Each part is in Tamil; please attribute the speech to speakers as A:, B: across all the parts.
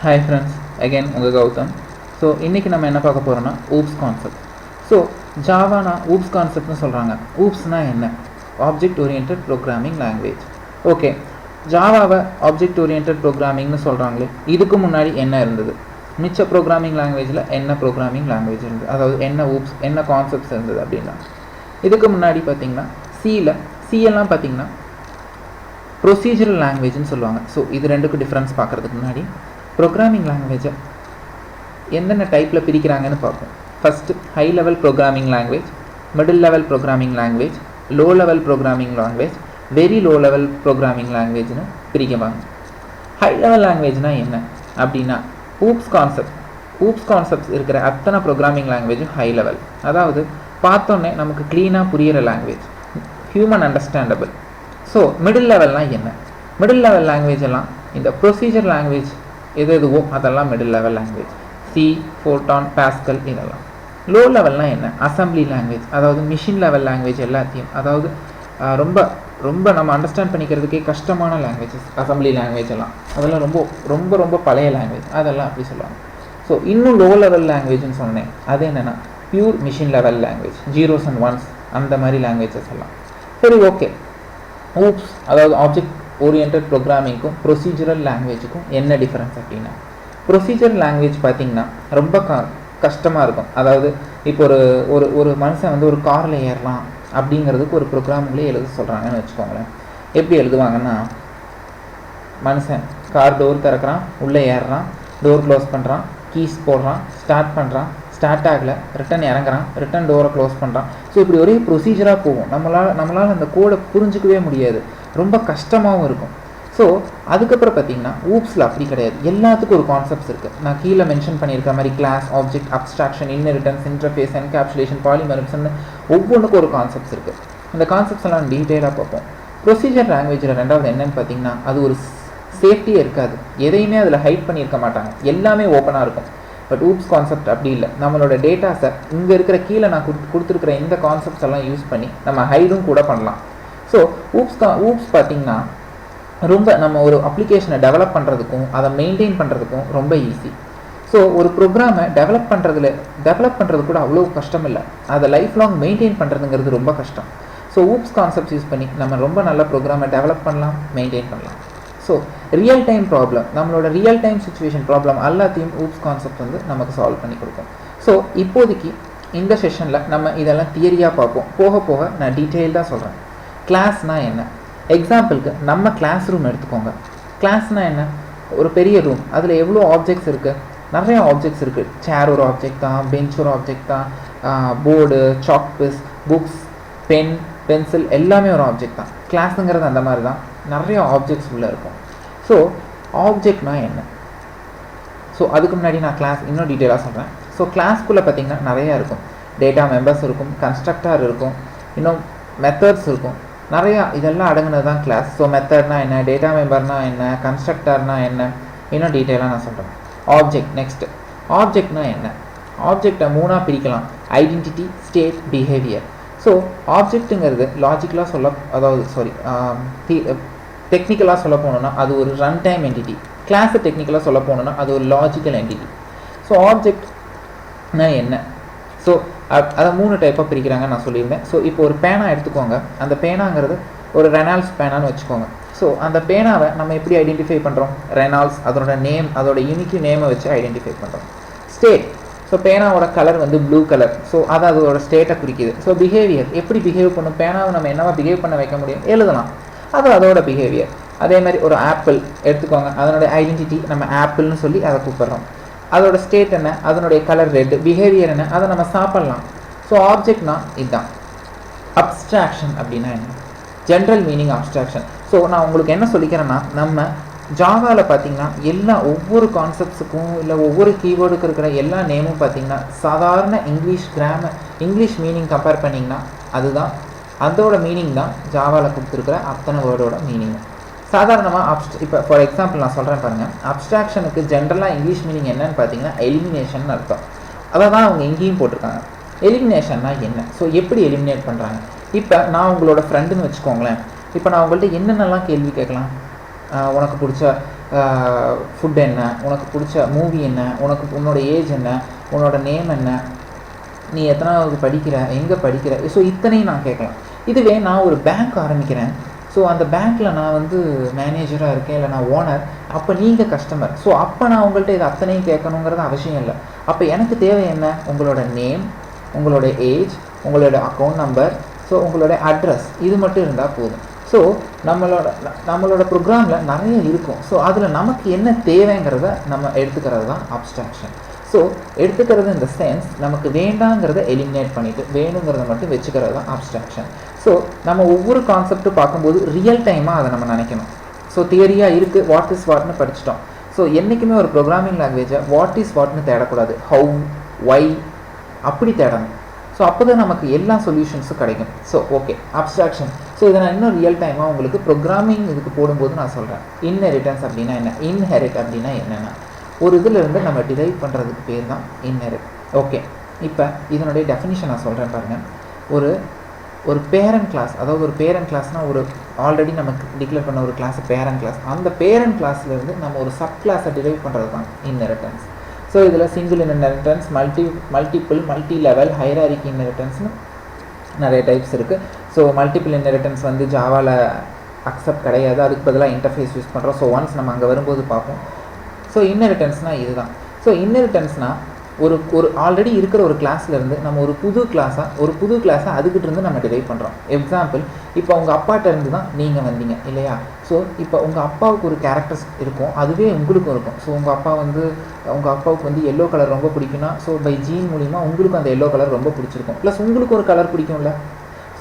A: Hi friends, again உங்கள் கௌதம். ஸோ இன்றைக்கி நம்ம என்ன பார்க்க போகிறோம்னா ஊப்ஸ் கான்செப்ட். ஸோ ஜாவானா ஊப்ஸ் கான்செப்ட்னு சொல்கிறாங்க. ஊப்ஸ்னால் என்ன? Object oriented programming language. Okay, ஜாவாவை ஆப்ஜெக்ட் ஓரியன்டட் ப்ரோக்ராமிங்னு சொல்கிறாங்களே, இதுக்கு முன்னாடி என்ன இருந்தது? மிச்ச ப்ரோக்ராமிங் லாங்குவேஜில் என்ன ப்ரோக்ராமிங் லாங்குவேஜ் இருந்தது? அதாவது என்ன ஊப்ஸ், என்ன கான்செப்ட்ஸ் இருந்தது அப்படின்னா, இதுக்கு முன்னாடி பார்த்திங்கன்னா சிஎல்லாம் பார்த்திங்கன்னா ப்ரொசீஜரல் லாங்குவேஜ்னு சொல்லுவாங்க. ஸோ இது ரெண்டுக்கும் டிஃப்ரென்ஸ் பார்க்குறதுக்கு முன்னாடி ப்ரோக்ராமிங் லாங்குவேஜை என்னென்ன டைப்பில் பிரிக்கிறாங்கன்னு பார்ப்போம். First high level programming language, middle level programming language, low level programming language, very low level programming லாங்குவேஜ்னு பிரிக்கவாங்க. ஹை லெவல் லாங்குவேஜ்னால் என்ன அப்படின்னா, ஊப்ஸ் கான்செப்ட்ஸ் இருக்கிற அத்தனை ப்ரோக்ராமிங் லாங்குவேஜும் ஹை லெவல். அதாவது பார்த்தோன்னே நமக்கு க்ளீனாக புரிகிற language, human understandable. So middle லெவல்னால் என்ன? மிடில் லெவல் லாங்குவேஜ் எல்லாம் இந்த ப்ரொசீஜர் லாங்குவேஜ் எதுவோ அதெல்லாம் middle level language, C, Fortran, Pascal இதெல்லாம். லோ லெவல்னால் என்ன? அசம்பிளி லாங்குவேஜ், அதாவது மிஷின் லெவல் லாங்குவேஜ் எல்லாத்தையும், அதாவது ரொம்ப ரொம்ப நம்ம அண்டர்ஸ்டாண்ட் பண்ணிக்கிறதுக்கே கஷ்டமான லாங்குவேஜஸ் அசம்பிளி லாங்குவேஜ் எல்லாம், அதெல்லாம் ரொம்ப ரொம்ப ரொம்ப பழைய லாங்குவேஜ், அதெல்லாம் அப்படி சொல்லுவாங்க. ஸோ இன்னும் லோ லெவல் லாங்குவேஜ்னு சொன்னேன், அது என்னென்னா pure machine level language, zeros and once அந்த மாதிரி லாங்குவேஜஸ் எல்லாம். சரி, ஓகே. ஊப்ஸ் அதாவது ஆப்ஜெக்ட் ஓரியன்டட் ப்ரோக்ராமிங்க்கும் ப்ரொசீஜரல் லாங்குவேஜுக்கும் என்ன டிஃப்ரென்ஸ் அப்படின்னா, ப்ரொசீஜரல் லாங்குவேஜ் பார்த்திங்கன்னா ரொம்ப கஷ்டமாக இருக்கும். அதாவது இப்போ ஒரு மனுஷன் வந்து ஒரு காரில் ஏறலாம் அப்படிங்கிறதுக்கு ஒரு ப்ரோக்ராம்லேயே எழுத சொல்கிறாங்கன்னு வச்சுக்கோங்களேன். எப்படி எழுதுவாங்கன்னா, மனுஷன் கார் டோர் திறக்கிறான், உள்ளே ஏறுறான், டோர் க்ளோஸ் பண்ணுறான், கீஸ் போடுறான், ஸ்டார்ட் பண்ணுறான், ஸ்டார்ட் ஆகலை, ரிட்டன் இறங்குறான், ரிட்டன் டோரை க்ளோஸ் பண்ணுறான். ஸோ இப்படி ஒரே ப்ரொசீஜராக போகும். நம்மளால் அந்த கோடை புரிஞ்சிக்கவே முடியாது, ரொம்ப கஷ்டமாகவும் இருக்கும். ஸோ அதுக்கப்புறம் பார்த்திங்கன்னா ஊப்ஸில் அப்படி கிடையாது, எல்லாத்துக்கும் ஒரு கான்செப்ட்ஸ் இருக்குது. நான் கீழே மென்ஷன் பண்ணியிருக்க மாதிரி class, object, abstraction, inheritance, interface, encapsulation, பாலிமரிசம்னு ஒவ்வொன்றுக்கும் ஒரு கான்செப்ட்ஸ் இருக்குது. இந்த கான்செப்ட்ஸ் எல்லாம் டீட்டெயிலாக பார்ப்போம். ப்ரொசீஜர் லாங்குவேஜில் ரெண்டாவது என்னென்னு பார்த்திங்கன்னா, அது ஒரு சேஃப்டியே இருக்காது, எதையுமே அதில் ஹைட் பண்ணியிருக்க மாட்டாங்க, எல்லாமே ஓப்பனாக இருக்கும். பட் ஊப்ஸ் கான்செப்ட் அப்படி இல்லை. நம்மளோட டேட்டாஸை இங்கே இருக்கிற கீழே நான் கொடுத்துருக்கிற இந்த கான்செப்ட்ஸ் எல்லாம் யூஸ் பண்ணி நம்ம ஹைடும் கூட பண்ணலாம். ஸோ ஊப்ஸ் பார்த்திங்கன்னா ரொம்ப நம்ம ஒரு அப்ளிகேஷனை டெவலப் பண்ணுறதுக்கும் அதை மெயின்டைன் பண்ணுறதுக்கும் ரொம்ப ஈஸி. ஸோ ஒரு ப்ரோக்ராமை டெவலப் பண்ணுறது கூட அவ்வளோ கஷ்டம் இல்லை, அதை லைஃப் லாங் மெயின்டைன் பண்ணுறதுங்கிறது ரொம்ப கஷ்டம். ஸோ ஊப்ஸ் கான்செப்ட்ஸ் யூஸ் பண்ணி நம்ம ரொம்ப நல்ல ப்ரோக்ராமை டெவலப் பண்ணலாம், மெயின்டைன் பண்ணலாம். ஸோ ரியல் டைம் ப்ராப்ளம், நம்மளோட ரியல் டைம் சுச்சுவேஷன் ப்ராப்ளம் எல்லாத்தையும் ஊப்ஸ் கான்செப்ட் வந்து நமக்கு சால்வ் பண்ணி கொடுக்கும். ஸோ இப்போதைக்கு இந்த செஷனில் நம்ம இதெல்லாம் தியரியாக பார்ப்போம், போக போக நான் டீட்டெயில்டாக சொல்கிறேன். கிளாஸ்னால் என்ன? எக்ஸாம்பிளுக்கு நம்ம கிளாஸ் ரூம் எடுத்துக்கோங்க. கிளாஸ்னால் என்ன? ஒரு பெரிய ரூம், அதில் எவ்வளோ ஆப்ஜெக்ட்ஸ் இருக்குது? நிறைய ஆப்ஜெக்ட்ஸ் இருக்குது. சேர் ஒரு ஆப்ஜெக்ட் தான், பெஞ்ச் ஒரு ஆப்ஜெக்ட் தான், board, chalk piece, books, pen, pencil எல்லாமே ஒரு ஆப்ஜெக்ட் தான். கிளாஸுங்கிறது அந்த மாதிரி தான், நிறைய ஆப்ஜெக்ட்ஸ் உள்ளே இருக்கும். ஸோ ஆப்ஜெக்ட்னால் என்ன? ஸோ அதுக்கு முன்னாடி நான் கிளாஸ் இன்னும் டீட்டெயிலாக சொல்கிறேன். ஸோ கிளாஸ்க்குள்ளே பார்த்திங்கன்னா நிறையா இருக்கும். டேட்டா மெம்பர்ஸ் இருக்கும், கன்ஸ்ட்ரக்டர் இருக்கும், இன்னும் மெத்தட்ஸ் இருக்கும், நிறையா இதெல்லாம் அடங்குனது தான் கிளாஸ். ஸோ மெத்தட்னா என்ன, டேட்டா மெம்பர்னா என்ன, கன்ஸ்ட்ரக்டர்னா என்ன, இன்னும் டீட்டெயிலாக நான் சொல்கிறேன். Object next. ஆப்ஜெக்ட்னா என்ன? ஆப்ஜெக்டை மூணாக பிரிக்கலாம்: ஐடென்டிட்டி, ஸ்டேட், பிஹேவியர். ஸோ ஆப்ஜெக்ட்டுங்கிறது லாஜிக்கலாக டெக்னிக்கலாக சொல்ல போனோன்னா அது ஒரு ரன் டைம் என்டிட்டி. கிளாஸை டெக்னிக்கலாக சொல்ல போனோன்னா அது ஒரு லாஜிக்கல் என்டிட்டி. ஸோ ஆப்ஜெக்ட்னா என்ன? ஸோ அதை 3 டைப்பாக பிரிக்கிறாங்க நான் சொல்லியிருந்தேன். ஸோ இப்போ ஒரு பேனா எடுத்துக்கோங்க. அந்த பேனாங்கிறது ஒரு ரெனால்ட்ஸ் பேனான்னு வச்சுக்கோங்க. ஸோ அந்த பேனாவை நம்ம எப்படி ஐடென்டிஃபை பண்ணுறோம்? ரெனால்ட்ஸ், அதோட நேம், அதோட யூனிக் நேமை வச்சு ஐடென்டிஃபை பண்ணுறோம். ஸ்டேட், ஸோ பேனாவோட கலர் வந்து ப்ளூ கலர், ஸோ அது அதோட ஸ்டேட்டை குறிக்குது. ஸோ பிஹேவியர், எப்படி பிஹேவ் பண்ணும்? பேனாவை நம்ம என்னவா பிஹேவ் பண்ண வைக்க முடியும்? எழுதலாம், அது அதோட பிஹேவியர். அதே மாதிரி ஒரு ஆப்பிள் எடுத்துக்கோங்க, அதனுடைய ஐடென்டிட்டி நம்ம ஆப்பிள்னு சொல்லி அதை கூப்பிட்றோம். அதோட ஸ்டேட் என்ன? அதனுடைய கலர் ரெட். பிஹேவியர் என்ன? அதை நம்ம சாப்பிட்லாம். ஸோ ஆப்ஜெக்ட்னா இதுதான். அப்ஸ்ட்ராக்ஷன் அப்படின்னா என்ன? General meaning abstraction. ஸோ நான் உங்களுக்கு என்ன சொல்லிக்கிறேன்னா, நம்ம ஜாவாவில் பார்த்திங்கன்னா ஒவ்வொரு கான்செப்ட்ஸுக்கும் இல்லை ஒவ்வொரு கீவேர்டுக்கு இருக்கிற எல்லா நேமும் பார்த்திங்கன்னா சாதாரண இங்கிலீஷ் மீனிங் கம்பேர் பண்ணிங்கன்னா அதுதான் அதோட மீனிங் தான் ஜாவாவில் கொடுத்துருக்குற அத்தனை வேர்டோட மீனிங். சாதாரணமாக இப்போ ஃபார் எக்ஸாம்பிள் நான் சொல்கிறேன் பாருங்கள். அப்ஸ்ட்ராக்ஷனுக்கு ஜென்ரலாக இங்கிலீஷ் மீனிங் என்னன்னு பார்த்தீங்கன்னா எலிமினேஷன் அர்த்தம். அதை தான் அவங்க இங்கேயும் போட்டிருக்காங்க. எலிமினேஷன்னா என்ன? ஸோ எப்படி எலிமினேட் பண்ணுறாங்க? இப்போ நான் உங்களோட ஃப்ரெண்டுன்னு வச்சுக்கோங்களேன். இப்போ நான் உங்கள்கிட்ட என்னென்னலாம் கேள்வி கேட்கலாம்? உனக்கு பிடிச்ச ஃபுட் என்ன, உனக்கு பிடிச்ச மூவி என்ன, உன்னோட ஏஜ் என்ன, உன்னோட நேம் என்ன, நீ எத்தனாவது படிக்கிற, எங்கே படிக்கிற, ஸோ இத்தனையும் நான் கேட்கலாம். இதுவே நான் ஒரு பேங்க் ஆரம்பிக்கிறேன், ஸோ அந்த பேங்க்கில் நான் வந்து மேனேஜராக இருக்கேன், இல்லை நான் ஓனர், அப்போ நீங்கள் கஸ்டமர், ஸோ அப்போ நான் உங்கள்கிட்ட இது அத்தனையும் கேட்கணுங்கிறது அவசியம் இல்லை. அப்போ எனக்கு தேவை என்ன, உங்களோட நேம், உங்களோட ஏஜ், உங்களோட அக்கௌண்ட் நம்பர், ஸோ உங்களோட அட்ரஸ், இது மட்டும் இருந்தால் போதும். ஸோ நம்மளோட ப்ரோக்ராமில் நிறைய இருக்கும். ஸோ அதில் நமக்கு என்ன தேவைங்கிறத நம்ம எடுத்துக்கிறது தான் அப்ஸ்ட்ராக்ஷன். ஸோ எடுத்துக்கிறது இந்த சென்ஸ், நமக்கு வேண்டாங்கிறத எலிமினேட் பண்ணிவிட்டு வேணுங்கிறத மட்டும் வச்சுக்கிறது தான் அப்ஸ்ட்ராக்ஷன். ஸோ நம்ம ஒவ்வொரு கான்செப்ட்டும் பார்க்கும்போது ரியல் டைமாக அதை நம்ம நினைக்கணும். ஸோ தியரியாக இருக்குது, வாட் இஸ் வாட்னு படிச்சிட்டோம். ஸோ என்றைக்குமே ஒரு ப்ரோக்ராமிங் லாங்குவேஜை வாட் இஸ் வாட்னு தேடக்கூடாது, ஹவு, ஒய் அப்படி தேடணும். ஸோ அப்போ தான் நமக்கு எல்லா சொல்யூஷன்ஸும் கிடைக்கும். So okay, abstraction. ஸோ இதை நான் இன்னும் ரியல் டைமாக உங்களுக்கு ப்ரோக்ராமிங் இதுக்கு போடும்போது நான் சொல்கிறேன். இன்ஹெரிட்டன்ஸ் அப்படின்னா என்ன, இன்ஹெரிட் அப்படின்னா என்னென்னா ஒரு இதிலிருந்து நம்ம டிரைவ் பண்ணுறதுக்கு பேர் தான் இன்ஹெரிட். ஓகே, இப்போ இதனுடைய டெஃபினிஷன் நான் சொல்கிறேன் பாருங்கள். ஒரு பேரண்ட் கிளாஸ், அதாவது ஒரு பேரண்ட் கிளாஸ்னால் ஒரு ஆல்ரெடி நமக்கு டிக்ளேர் பண்ண ஒரு கிளாஸ் பேரண்ட் கிளாஸ், அந்த பேரண்ட் கிளாஸ்லேருந்து நம்ம ஒரு சப் கிளாஸை டிரைவ் பண்ணுறது தான் இன்ஹெரிட்டன்ஸ். ஸோ இதில் single inheritance, multiple, multi level, hierarchy இன்ஹெரிட்டன்ஸ்னு நிறைய டைப்ஸ் இருக்குது. ஸோ மல்டிபிள் இன்ஹெரிட்டன்ஸ் வந்து ஜாவாவில் அக்செப்ட் கிடையாது, அதுக்கு பதிலாக இன்டர்ஃபேஸ் யூஸ் பண்ணுறோம். ஸோ ஒன்ஸ் நம்ம அங்கே வரும்போது பார்ப்போம். ஸோ இன்ஹெரிட்டன்ஸ்னால் இதுதான். ஸோ இன்ஹெரிட்டன்ஸ்னால் ஒரு ஆல்ரெடி இருக்கிற ஒரு கிளாஸ்லேருந்து நம்ம ஒரு புது கிளாஸாக அதுக்கிட்ட இருந்து நம்ம டிரைவ் பண்ணுறோம். எக்ஸாம்பிள், இப்போ உங்கள் அப்பாட்ட இருந்து தான் நீங்கள் வந்தீங்க இல்லையா? ஸோ இப்போ உங்கள் அப்பாவுக்கு ஒரு கேரக்டர்ஸ் இருக்கும், அதுவே உங்களுக்கும் இருக்கும். ஸோ உங்கள் அப்பாவுக்கு வந்து எல்லோ கலர் ரொம்ப பிடிக்கும்னா, ஸோ பை ஜீன் மூலிமா உங்களுக்கும் அந்த எல்லோ கலர் ரொம்ப பிடிச்சிருக்கும், ப்ளஸ் உங்களுக்கு ஒரு கலர் பிடிக்கும்ல.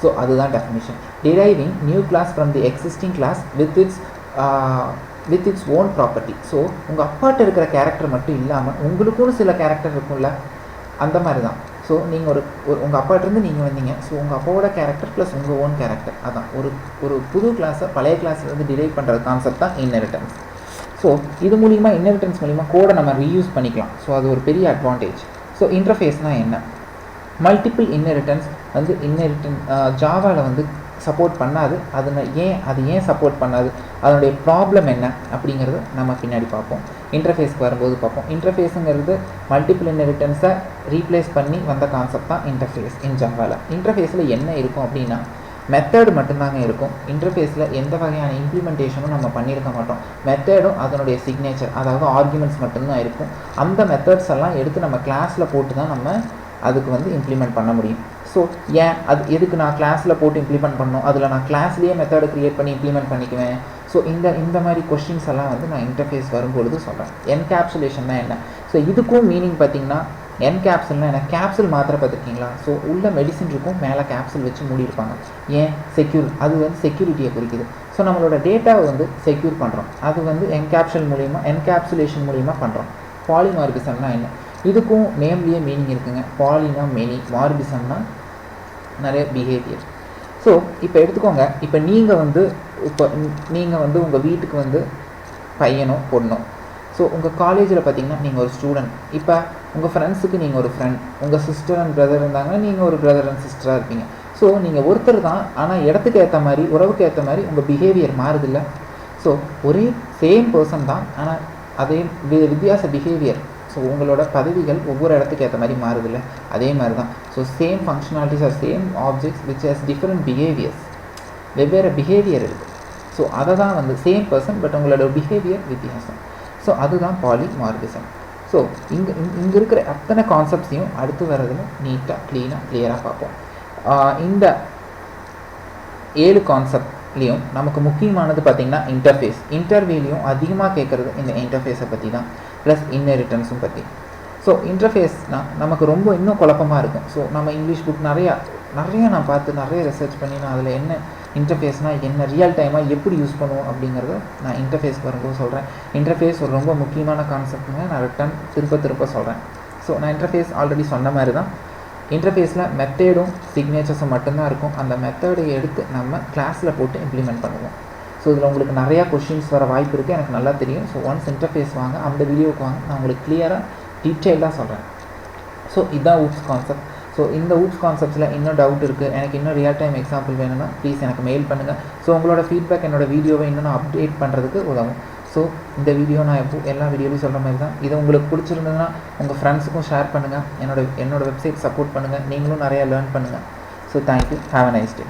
A: ஸோ அதுதான் definition. Deriving new class from the existing class with its own property. So உங்கள் அப்பாட்ட இருக்கிற கேரக்டர் மட்டும் இல்லாமல் உங்களுக்கும் சில கேரக்டர் இருக்கும்ல, அந்த மாதிரி தான். ஸோ நீங்கள் உங்கள் அப்பாட்டிருந்து நீங்கள் வந்தீங்க, ஸோ உங்கள் அப்பாவோட கேரக்டர் ப்ளஸ் உங்கள் ஓன் கேரக்டர், அதான் ஒரு புது கிளாஸை பழைய கிளாஸ்லேருந்து டிரைவ் பண்ணுற கான்செப்ட் தான் இன்ஹெரிட்டன்ஸ். ஸோ இது மூலிமா இன்ஹெரிட்டன்ஸ் மூலிமா கோடை நம்ம ரீயூஸ் பண்ணிக்கலாம். ஸோ அது ஒரு பெரிய அட்வான்டேஜ். ஸோ இன்டர்ஃபேஸ்னால் என்ன, மல்டிபிள் இன்ஹெரிட்டன்ஸ் வந்து ஜாவாவில் வந்து சப்போர்ட் பண்ணாது. அது ஏன் சப்போர்ட் பண்ணாது, அதனுடைய ப்ராப்ளம் என்ன அப்படிங்கிறது நம்ம பின்னாடி பார்ப்போம். இன்டர்ஃபேஸ்க்கு வரும்போது பார்ப்போம். இன்டர்ஃபேஸுங்கிறது மல்டிபிள் இன்ஹெரிட்டன்ஸை ரீப்ளேஸ் பண்ணி வந்த கான்செப்ட் தான் இன்டர்ஃபேஸ் இன் ஜாவாவில். இன்டர்ஃபேஸில் என்ன இருக்கும் அப்படின்னா மெத்தட் மட்டும்தாங்க இருக்கும். இன்டர்ஃபேஸில் எந்த வகையான இம்ப்ளிமெண்டேஷனும் நம்ம பண்ணியிருக்க மாட்டோம். மெத்தடும் அதனுடைய சிக்னேச்சர், அதாவது ஆர்குமெண்ட்ஸ் மட்டும்தான் இருக்கும். அந்த மெத்தட்ஸ் எல்லாம் எடுத்து நம்ம கிளாஸில் போட்டு தான் நம்ம அதுக்கு வந்து இம்ப்ளிமெண்ட் பண்ண முடியும். ஸோ ஏன் அது எதுக்கு நான் கிளாஸில் போட்டு இம்ப்ளிமெண்ட் பண்ணணும், அதில் நான் கிளாஸ்லேயே மெத்தடை க்ரியேட் பண்ணி இம்ப்ளிமெண்ட் பண்ணிக்குவேன். ஸோ இந்த மாதிரி கொஸ்டின்ஸ் எல்லாம் வந்து நான் இன்டர்ஃபேஸ் வரும்பொழுது சொல்கிறேன். என்கேப்சுலேஷன்னா என்ன, ஸோ இதுக்கும் மீனிங் பார்த்தீங்கன்னா என்கேப்சுல்னா என்ன, கேப்சுல் மாத்திரை பார்த்துருக்கீங்களா? ஸோ உள்ள மெடிசின் இருக்கும், மேலே கேப்சுல் வச்சு மூடியிருப்பாங்க. ஏன் செக்யூர், அது வந்து செக்யூரிட்டியை குறிக்குது. ஸோ நம்மளோட டேட்டாவை வந்து செக்யூர் பண்ணுறோம், அது வந்து என்கேப்சுலேஷன் மூலிமா பண்ணுறோம். பாலிமார்பிசம்னா என்ன, இதுக்கும் நேம்லேயே மீனிங் இருக்குங்க. பாலினா மெனி, மார்பிசம்னா நிறைய பிஹேவியர். ஸோ இப்போ எடுத்துக்கோங்க, இப்போ நீங்கள் வந்து உங்கள் வீட்டுக்கு வந்து பையனோ பொண்ணோ, ஸோ உங்கள் காலேஜில் பார்த்தீங்கன்னா நீங்கள் ஒரு ஸ்டூடெண்ட். இப்போ உங்கள் ஃப்ரெண்ட்ஸுக்கு நீங்கள் ஒரு ஃப்ரெண்ட், உங்கள் சிஸ்டர் அண்ட் பிரதர் இருந்தாங்கன்னா நீங்கள் ஒரு பிரதர் அண்ட் சிஸ்டராக இருப்பீங்க. ஸோ நீங்கள் ஒருத்தர் தான், ஆனால் இடத்துக்கு ஏற்ற மாதிரி, உறவுக்கு ஏற்ற மாதிரி உங்கள் பிஹேவியர் மாறுதில்லை. ஸோ ஒரே சேம் பர்சன் தான், ஆனால் அதே வித்தியாச பிஹேவியர். ஸோ உங்களோட பதவிகள் ஒவ்வொரு இடத்துக்கு ஏற்ற மாதிரி மாறுதில்லை, அதே மாதிரி தான். So same functionalities R same objects which has different behaviours, வெவ்வேறு பிஹேவியர் இருக்குது. ஸோ அதை தான் வந்து சேம் பர்சன் பட் உங்களோட பிஹேவியர் வித்தியாசம். ஸோ அதுதான் பாலிமார்பிசம். ஸோ இங்கே இருக்கிற அத்தனை கான்செப்ட்ஸையும் அடுத்து வர்றதுல நீட்டாக கிளியராக பார்ப்போம். இந்த 7 கான்செப்ட்லேயும் நமக்கு முக்கியமானது பார்த்திங்கன்னா இன்டர்ஃபேஸ். இன்டர்வியூலையும் அதிகமாக கேட்குறது இந்த இன்டர்ஃபேஸை பற்றி தான், ப்ளஸ் இன்ஹெரிட்டன்ஸும் பற்றி. ஸோ இன்டர்ஃபேஸ்னால் நமக்கு ரொம்ப இன்னும் குழப்பமாக இருக்கும். ஸோ நம்ம இங்கிலீஷ் புக் நிறையா நான் பார்த்து நிறைய ரிசர்ச் பண்ணி நான் அதில் என்ன இன்டர்ஃபேஸ்னால் என்ன, ரியல் டைமாக எப்படி யூஸ் பண்ணுவோம் அப்படிங்கிறத நான் இன்டர்ஃபேஸ்க்கு வரும்போது சொல்கிறேன். இன்டர்ஃபேஸ் ஒரு ரொம்ப முக்கியமான கான்செப்ட்டுங்க, நான் திரும்ப சொல்கிறேன். ஸோ நான் இன்டர்ஃபேஸ் ஆல்ரெடி சொன்ன மாதிரி தான். இன்டர்ஃபேஸில் மெத்தடும் சிக்னேச்சர்ஸும் மட்டும்தான் இருக்கும். அந்த மெத்தடை எடுத்து நம்ம கிளாஸில் போட்டு இம்ப்ளிமெண்ட் பண்ணுவோம். ஸோ இதில் உங்களுக்கு நிறையா கொஷின்ஸ் வர வாய்ப்பு இருக்குது, எனக்கு நல்லா தெரியும். ஸோ ஒன்ஸ் இன்டர்ஃபேஸ் வாங்க, அந்த வீடியோவுக்கு வாங்க, நான் உங்களுக்கு கிளியராக டீட்டெயிலாக சொல்கிறேன். ஸோ இதுதான் ஊப்ஸ் கான்செப்ட். ஸோ இந்த ஊப்ஸ் கான்செப்ட்ஸில் இன்னும் டவுட் இருக்குது, எனக்கு இன்னும் ரியல் டைம் எக்ஸாம்பிள் வேணும்னா ப்ளீஸ் எனக்கு மெயில் பண்ணுங்கள். ஸோ உங்களோட ஃபீட்பேக் என்னோடய வீடியோவை இன்னும் நான் அப்டேட் பண்ணுறதுக்கு உதவும். ஸோ இந்த வீடியோ நான் எல்லா வீடியோலையும் சொல்கிற மாதிரி தான். இது உங்களுக்கு பிடிச்சிருந்ததுன்னா உங்கள் ஃப்ரெண்ட்ஸுக்கும் ஷேர் பண்ணுங்கள். என்னோட வெப்சைட் சப்போர்ட் பண்ணுங்கள். நீங்களும் நிறையா லேர்ன் பண்ணுங்கள். So thank you. Have a nice day.